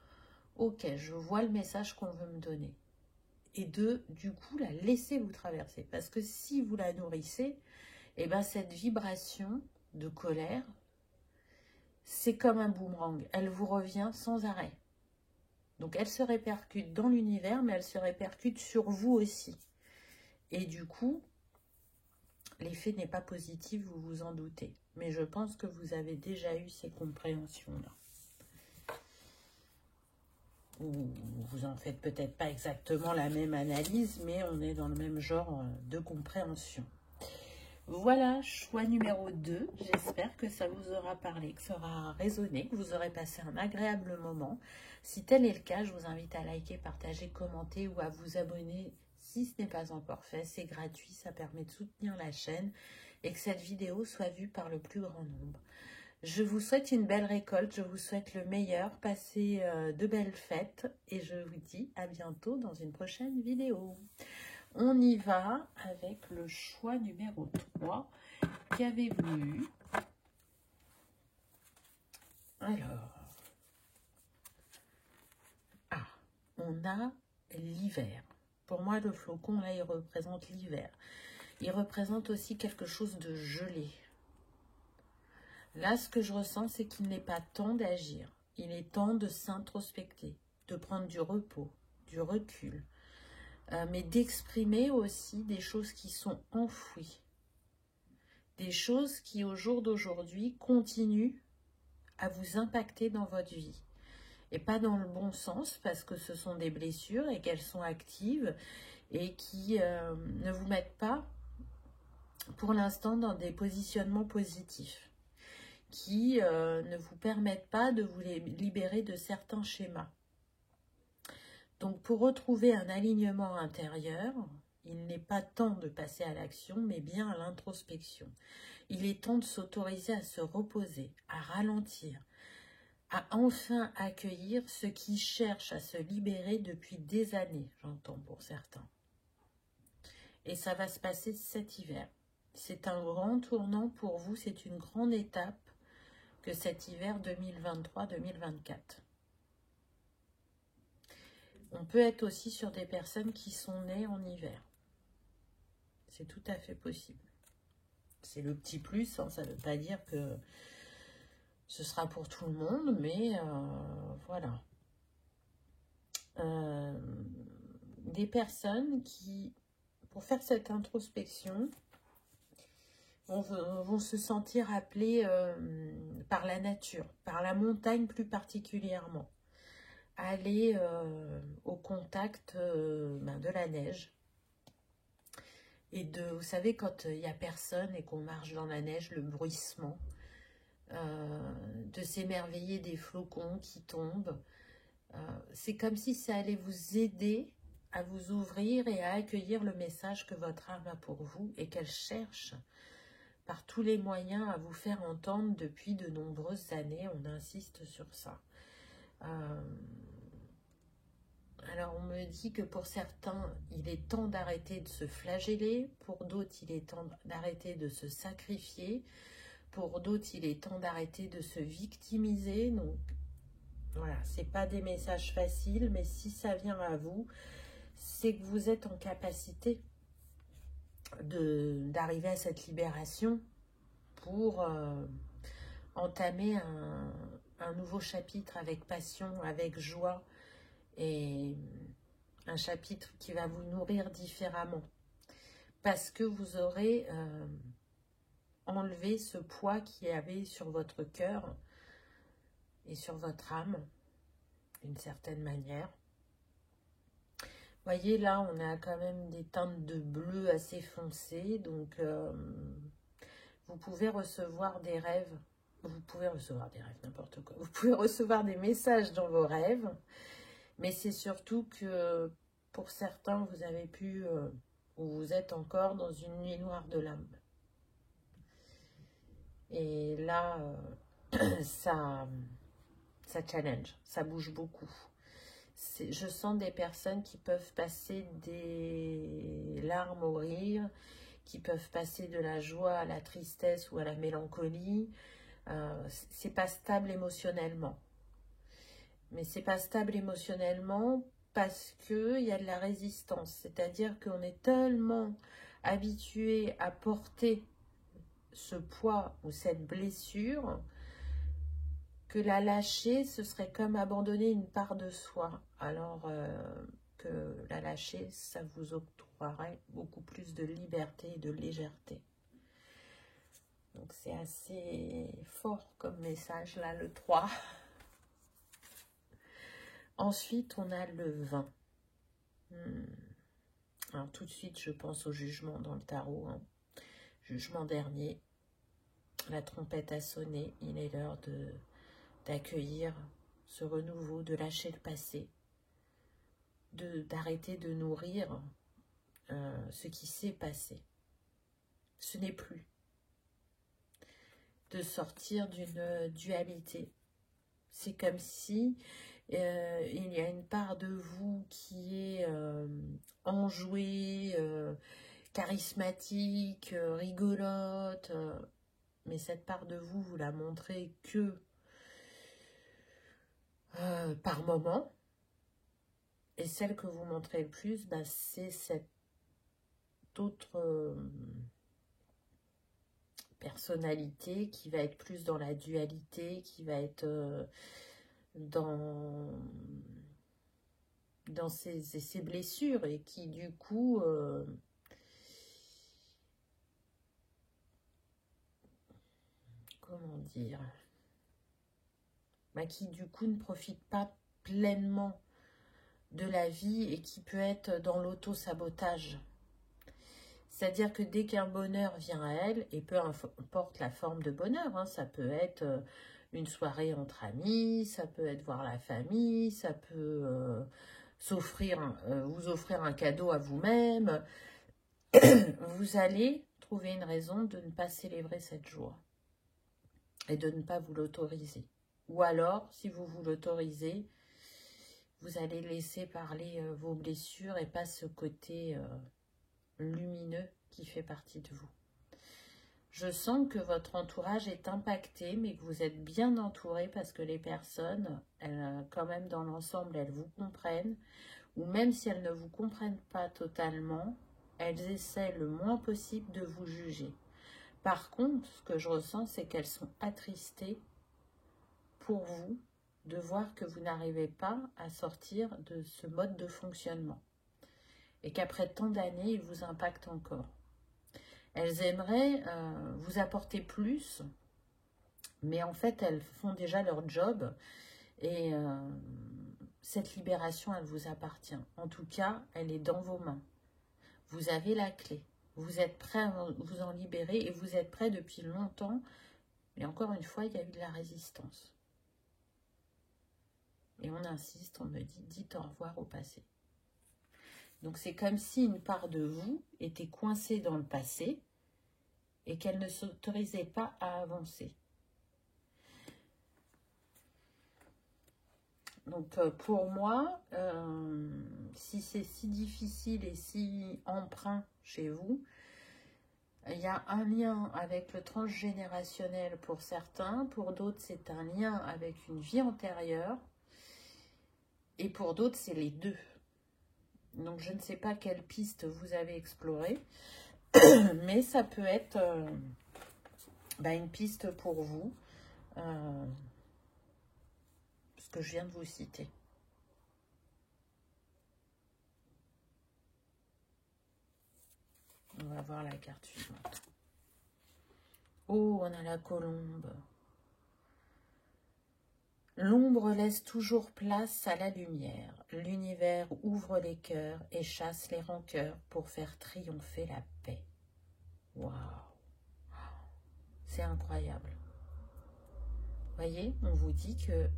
ok, je vois le message qu'on veut me donner. Et du coup, la laisser vous traverser. Parce que si vous la nourrissez, eh ben, cette vibration de colère, c'est comme un boomerang. Elle vous revient sans arrêt. Donc, elle se répercute dans l'univers, mais elle se répercute sur vous aussi. Et du coup, l'effet n'est pas positif, vous vous en doutez. Mais je pense que vous avez déjà eu ces compréhensions-là. Vous en faites peut-être pas exactement la même analyse, mais on est dans le même genre de compréhension. Voilà, choix numéro 2. J'espère que ça vous aura parlé, que ça aura résonné, que vous aurez passé un agréable moment. Si tel est le cas, je vous invite à liker, partager, commenter ou à vous abonner si ce n'est pas encore fait. C'est gratuit, ça permet de soutenir la chaîne et que cette vidéo soit vue par le plus grand nombre. Je vous souhaite une belle récolte, je vous souhaite le meilleur, passez de belles fêtes et je vous dis à bientôt dans une prochaine vidéo. On y va avec le choix numéro 3. Qu'avez-vous eu? Alors, on a l'hiver. Pour moi, le flocon, là, il représente l'hiver. Il représente aussi quelque chose de gelé. Là, ce que je ressens, c'est qu'il n'est pas temps d'agir. Il est temps de s'introspecter, de prendre du repos, du recul, mais d'exprimer aussi des choses qui sont enfouies. Des choses qui, au jour d'aujourd'hui, continuent à vous impacter dans votre vie. Et pas dans le bon sens, parce que ce sont des blessures et qu'elles sont actives et qui ne vous mettent pas, pour l'instant, dans des positionnements positifs, qui ne vous permettent pas de vous libérer de certains schémas. Donc, pour retrouver un alignement intérieur, il n'est pas temps de passer à l'action, mais bien à l'introspection. Il est temps de s'autoriser à se reposer, à ralentir, à enfin accueillir ce qui cherche à se libérer depuis des années, j'entends pour certains. Et ça va se passer cet hiver. C'est un grand tournant pour vous, c'est une grande étape que cet hiver 2023-2024. On peut être aussi sur des personnes qui sont nées en hiver. C'est tout à fait possible. C'est le petit plus, hein, ça ne veut pas dire que ce sera pour tout le monde, mais voilà. Des personnes qui, pour faire cette introspection, vont se sentir appelées par la nature, par la montagne plus particulièrement. Aller au contact de la neige. Et vous savez, quand il n'y a personne et qu'on marche dans la neige, le bruissement, de s'émerveiller des flocons qui tombent, c'est comme si ça allait vous aider à vous ouvrir et à accueillir le message que votre âme a pour vous et qu'elle cherche par tous les moyens à vous faire entendre depuis de nombreuses années. On insiste sur ça. Alors, on me dit que pour certains, il est temps d'arrêter de se flageller. Pour d'autres, il est temps d'arrêter de se sacrifier. Pour d'autres, il est temps d'arrêter de se victimiser. Donc, voilà, ce n'est pas des messages faciles, mais si ça vient à vous, c'est que vous êtes en capacité d'arriver à cette libération pour entamer un nouveau chapitre avec passion, avec joie, et un chapitre qui va vous nourrir différemment. Parce que vous aurez enlevé ce poids qu'il y avait sur votre cœur et sur votre âme, d'une certaine manière. Vous voyez, là, on a quand même des teintes de bleu assez foncées, donc vous pouvez recevoir des rêves. Vous pouvez recevoir des rêves, n'importe quoi. Vous pouvez recevoir des messages dans vos rêves, mais c'est surtout que pour certains, vous avez pu, ou vous êtes encore dans une nuit noire de l'âme. Et là, ça challenge, ça bouge beaucoup. Je sens des personnes qui peuvent passer des larmes au rire, qui peuvent passer de la joie à la tristesse ou à la mélancolie. C'est pas stable émotionnellement. Mais c'est pas stable émotionnellement parce qu'il y a de la résistance. C'est-à-dire qu'on est tellement habitué à porter ce poids ou cette blessure que la lâcher, ce serait comme abandonner une part de soi. Alors que la lâcher, ça vous octroierait beaucoup plus de liberté et de légèreté. Donc c'est assez fort comme message là, le 3. Ensuite, on a le 20. Alors tout de suite, je pense au jugement dans le tarot. Hein. Jugement dernier. La trompette a sonné. Il est l'heure d'accueillir ce renouveau, de lâcher le passé, d'arrêter de nourrir ce qui s'est passé. Ce n'est plus. De sortir d'une dualité. C'est comme si il y a une part de vous qui est enjouée, charismatique, rigolote, mais cette part de vous, vous la montrez que par moment. Et celle que vous montrez le plus, bah, c'est cette autre personnalité qui va être plus dans la dualité, qui va être dans ses blessures et qui du coup comment dire, bah, qui du coup ne profite pas pleinement de la vie et qui peut être dans l'auto-sabotage. C'est-à-dire que dès qu'un bonheur vient à elle, et peu importe la forme de bonheur, hein, ça peut être une soirée entre amis, ça peut être voir la famille, ça peut vous offrir un cadeau à vous-même, vous allez trouver une raison de ne pas célébrer cette joie et de ne pas vous l'autoriser. Ou alors, si vous vous l'autorisez, vous allez laisser parler vos blessures et pas ce côté lumineux qui fait partie de vous. Je sens que votre entourage est impacté, mais que vous êtes bien entouré parce que les personnes, elles, quand même dans l'ensemble, elles vous comprennent, ou même si elles ne vous comprennent pas totalement, elles essaient le moins possible de vous juger. Par contre, ce que je ressens, c'est qu'elles sont attristées pour vous de voir que vous n'arrivez pas à sortir de ce mode de fonctionnement et qu'après tant d'années, il vous impacte encore. Elles aimeraient vous apporter plus, mais en fait, elles font déjà leur job et cette libération, elle vous appartient. En tout cas, elle est dans vos mains. Vous avez la clé. Vous êtes prêt à vous en libérer et vous êtes prêt depuis longtemps. Mais encore une fois, il y a eu de la résistance. Et on insiste, on me dit, dites au revoir au passé. Donc c'est comme si une part de vous était coincée dans le passé et qu'elle ne s'autorisait pas à avancer. Donc pour moi, si c'est si difficile et si emprunt chez vous, il y a un lien avec le transgénérationnel pour certains, pour d'autres c'est un lien avec une vie antérieure, et pour d'autres c'est les deux. Donc je ne sais pas quelle piste vous avez explorée, mais ça peut être une piste pour vous, ce que je viens de vous citer. On va voir la carte suivante. Oh, on a la colombe. L'ombre laisse toujours place à la lumière. L'univers ouvre les cœurs et chasse les rancœurs pour faire triompher la paix. Waouh! C'est incroyable. Voyez, on vous dit que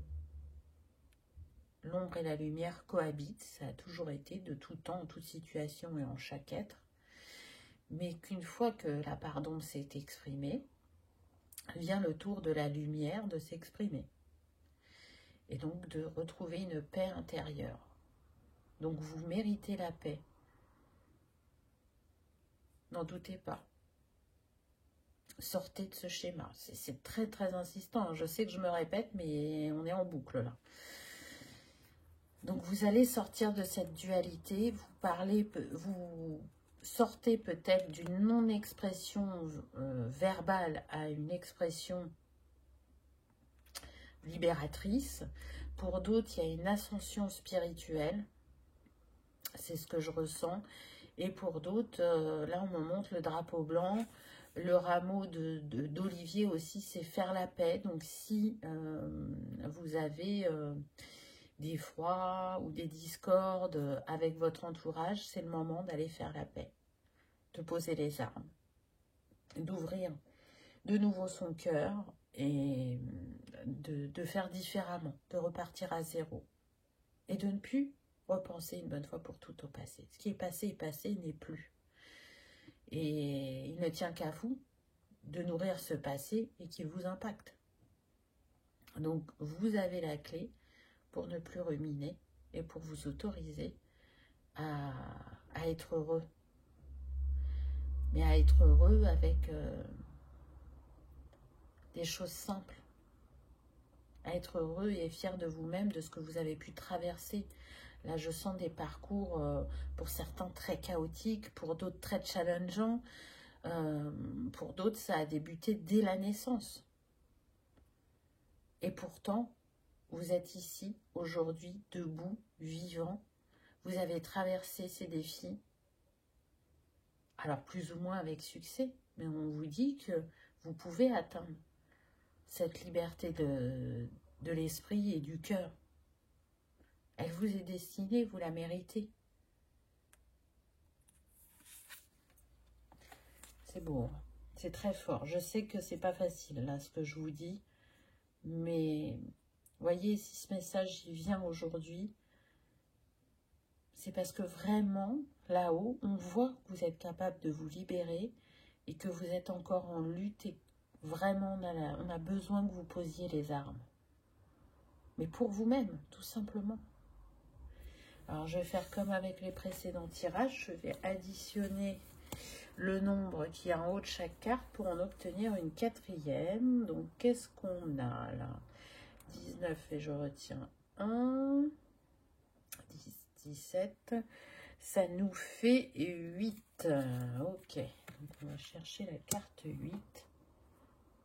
l'ombre et la lumière cohabitent. Ça a toujours été de tout temps, en toute situation et en chaque être. Mais qu'une fois que la part d'ombre s'est exprimée, vient le tour de la lumière de s'exprimer. Et donc de retrouver une paix intérieure. Donc vous méritez la paix. N'en doutez pas. Sortez de ce schéma. C'est très très insistant. Je sais que je me répète, mais on est en boucle là. Donc vous allez sortir de cette dualité. Vous sortez peut-être d'une non-expression verbale à une expression libératrice. Pour d'autres, il y a une ascension spirituelle. C'est ce que je ressens. Et pour d'autres, là, on me montre le drapeau blanc. Le rameau d'olivier aussi, c'est faire la paix. Donc, si vous avez des froids ou des discordes avec votre entourage, c'est le moment d'aller faire la paix, de poser les armes, d'ouvrir de nouveau son cœur et de faire différemment, de repartir à zéro et de ne plus repenser une bonne fois pour toutes au passé. Ce qui est passé n'est plus. Et il ne tient qu'à vous de nourrir ce passé et qu'il vous impacte. Donc, vous avez la clé pour ne plus ruminer et pour vous autoriser à être heureux. Mais à être heureux avec des choses simples. À être heureux et fier de vous-même, de ce que vous avez pu traverser. Là, je sens des parcours, pour certains, très chaotiques, pour d'autres, très challengeants. Pour d'autres, ça a débuté dès la naissance. Et pourtant, vous êtes ici, aujourd'hui, debout, vivant. Vous avez traversé ces défis. Alors, plus ou moins avec succès. Mais on vous dit que vous pouvez atteindre cette liberté de l'esprit et du cœur. Elle vous est destinée, vous la méritez. C'est beau, c'est très fort. Je sais que c'est pas facile, là, ce que je vous dis. Mais, voyez, si ce message il vient aujourd'hui, c'est parce que vraiment, là-haut, on voit que vous êtes capable de vous libérer et que vous êtes encore en lutte et vraiment, on a besoin que vous posiez les armes. Mais pour vous-même, tout simplement. Alors, je vais faire comme avec les précédents tirages. Je vais additionner le nombre qui est en haut de chaque carte pour en obtenir une quatrième. Donc, qu'est-ce qu'on a là? 19 et je retiens 1. 10, 17. Ça nous fait 8. Ok. Donc, on va chercher la carte 8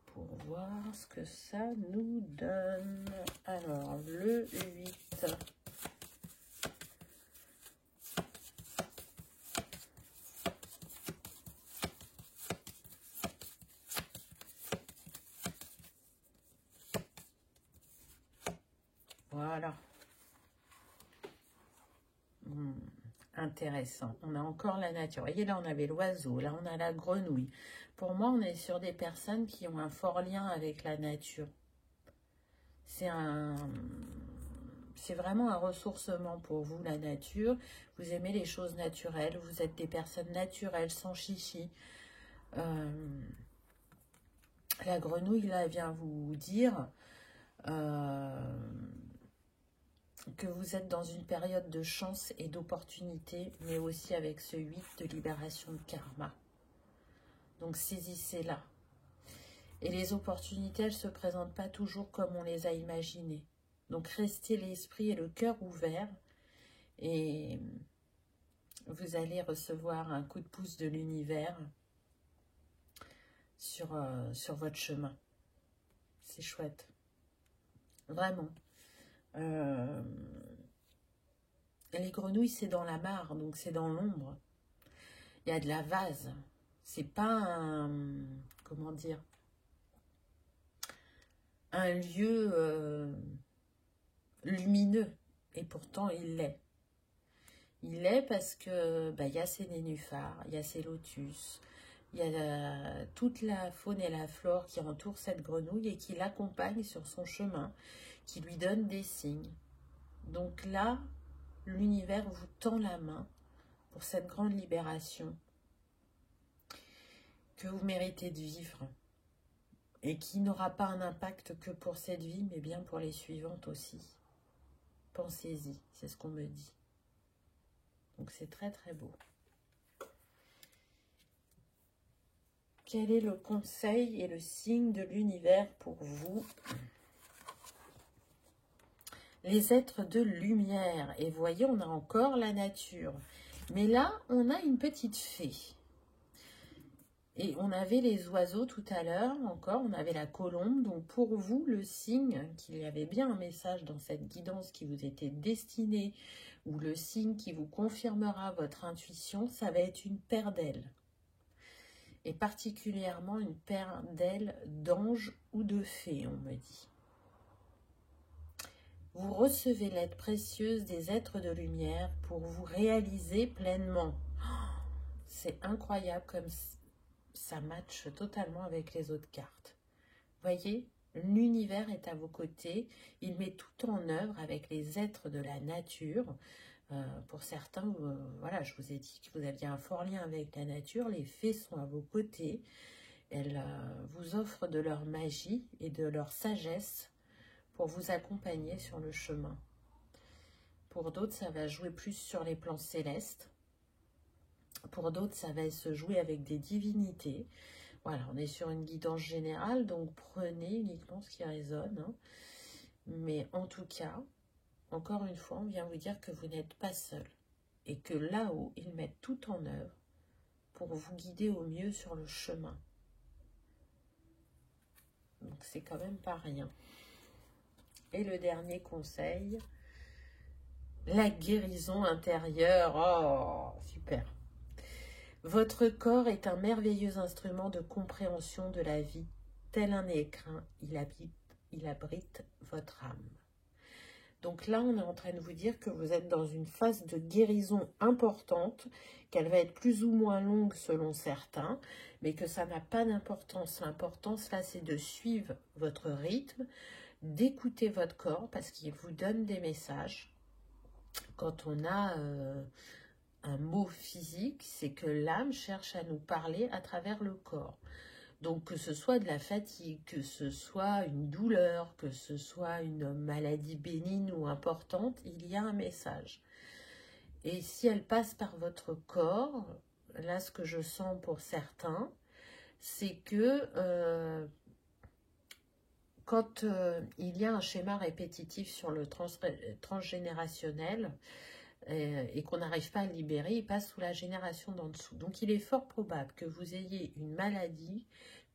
pour voir ce que ça nous donne. Alors, le 8. Voilà. Intéressant. On a encore la nature. Vous voyez, là, on avait l'oiseau. Là, on a la grenouille. Pour moi, on est sur des personnes qui ont un fort lien avec la nature. C'est vraiment un ressourcement pour vous, la nature. Vous aimez les choses naturelles. Vous êtes des personnes naturelles, sans chichi. La grenouille, là, vient vous dire que vous êtes dans une période de chance et d'opportunité, mais aussi avec ce 8 de libération de karma. Donc, saisissez-la. Et les opportunités, elles ne se présentent pas toujours comme on les a imaginées. Donc, restez l'esprit et le cœur ouverts et vous allez recevoir un coup de pouce de l'univers sur votre chemin. C'est chouette. Vraiment. Les grenouilles, c'est dans la mare, donc c'est dans l'ombre. Il y a de la vase. C'est pas un... Comment dire? Un lieu lumineux. Et pourtant, il l'est. Il l'est parce que il y a ces nénuphars, il y a ces lotus, il y a toute la faune et la flore qui entourent cette grenouille et qui l'accompagne sur son chemin, qui lui donne des signes. Donc là, l'univers vous tend la main pour cette grande libération que vous méritez de vivre et qui n'aura pas un impact que pour cette vie, mais bien pour les suivantes aussi. Pensez-y, c'est ce qu'on me dit. Donc c'est très très beau. Quel est le conseil et le signe de l'univers pour vous? Les êtres de lumière. Et vous voyez, on a encore la nature. Mais là, on a une petite fée. Et on avait les oiseaux tout à l'heure, encore, on avait la colombe. Donc pour vous, le signe qu'il y avait bien un message dans cette guidance qui vous était destiné, ou le signe qui vous confirmera votre intuition, ça va être une paire d'ailes. Et particulièrement une paire d'ailes d'ange ou de fée, on me dit. Vous recevez l'aide précieuse des êtres de lumière pour vous réaliser pleinement. C'est incroyable comme ça matche totalement avec les autres cartes. Voyez, l'univers est à vos côtés. Il met tout en œuvre avec les êtres de la nature. Pour certains, voilà, je vous ai dit que vous aviez un fort lien avec la nature. Les fées sont à vos côtés. Elles vous offrent de leur magie et de leur sagesse pour vous accompagner sur le chemin. Pour d'autres, ça va jouer plus sur les plans célestes. Pour d'autres, ça va se jouer avec des divinités. Voilà, on est sur une guidance générale, donc prenez uniquement ce qui résonne. Hein. Mais en tout cas, encore une fois, on vient vous dire que vous n'êtes pas seul. Et que là-haut, ils mettent tout en œuvre pour vous guider au mieux sur le chemin. Donc c'est quand même pas rien. Et le dernier conseil, la guérison intérieure. Oh, super. Votre corps est un merveilleux instrument de compréhension de la vie. Tel un écrin, il abrite votre âme. Donc là, on est en train de vous dire que vous êtes dans une phase de guérison importante, qu'elle va être plus ou moins longue selon certains, mais que ça n'a pas d'importance. L'importance, là, c'est de suivre votre rythme, d'écouter votre corps, parce qu'il vous donne des messages. Quand on a un mot physique, c'est que l'âme cherche à nous parler à travers le corps. Donc que ce soit de la fatigue, que ce soit une douleur, que ce soit une maladie bénigne ou importante, il y a un message. Et si elle passe par votre corps, là ce que je sens pour certains, c'est que quand il y a un schéma répétitif sur le transgénérationnel, et qu'on n'arrive pas à le libérer, il passe sous la génération d'en dessous. Donc il est fort probable que vous ayez une maladie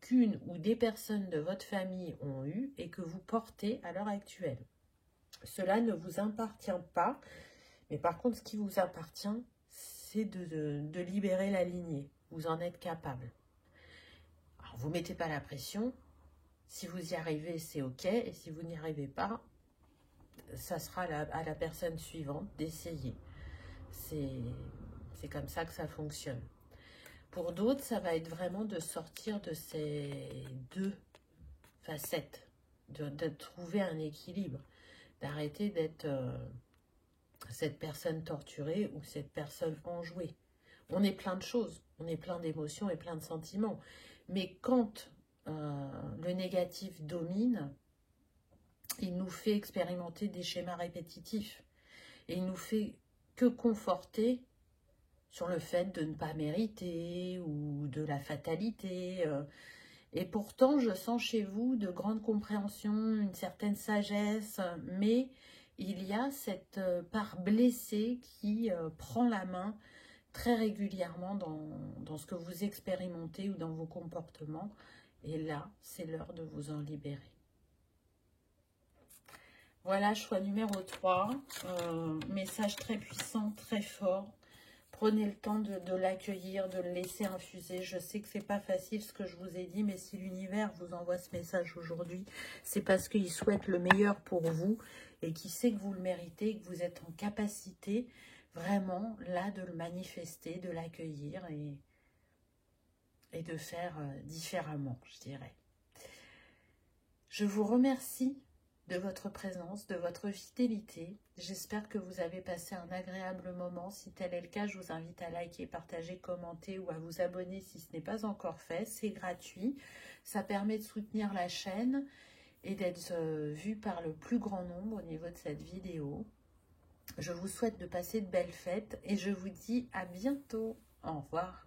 qu'une ou des personnes de votre famille ont eu et que vous portez à l'heure actuelle. Cela ne vous appartient pas, mais par contre ce qui vous appartient, c'est de libérer la lignée. Vous en êtes capable. Alors vous ne mettez pas la pression. Si vous y arrivez, c'est ok. Et si vous n'y arrivez pas, ça sera à la personne suivante d'essayer. C'est comme ça que ça fonctionne. Pour d'autres, ça va être vraiment de sortir de ces deux facettes, de trouver un équilibre, d'arrêter d'être cette personne torturée ou cette personne enjouée. On est plein de choses, on est plein d'émotions et plein de sentiments. Mais quand le négatif domine, il nous fait expérimenter des schémas répétitifs. Et il nous fait que conforter sur le fait de ne pas mériter ou de la fatalité. Et pourtant, je sens chez vous de grandes compréhensions, une certaine sagesse, mais il y a cette part blessée qui prend la main très régulièrement dans ce que vous expérimentez ou dans vos comportements. Et là, c'est l'heure de vous en libérer. Voilà, choix numéro 3, message très puissant, très fort. Prenez le temps de l'accueillir, de le laisser infuser. Je sais que c'est pas facile ce que je vous ai dit, mais si l'univers vous envoie ce message aujourd'hui, c'est parce qu'il souhaite le meilleur pour vous et qu'il sait que vous le méritez, que vous êtes en capacité vraiment là de le manifester, de l'accueillir et de faire différemment, je dirais. Je vous remercie de votre présence, de votre fidélité. J'espère que vous avez passé un agréable moment. Si tel est le cas, je vous invite à liker, partager, commenter ou à vous abonner si ce n'est pas encore fait. C'est gratuit. Ça permet de soutenir la chaîne et d'être vu par le plus grand nombre au niveau de cette vidéo. Je vous souhaite de passer de belles fêtes et je vous dis à bientôt. Au revoir.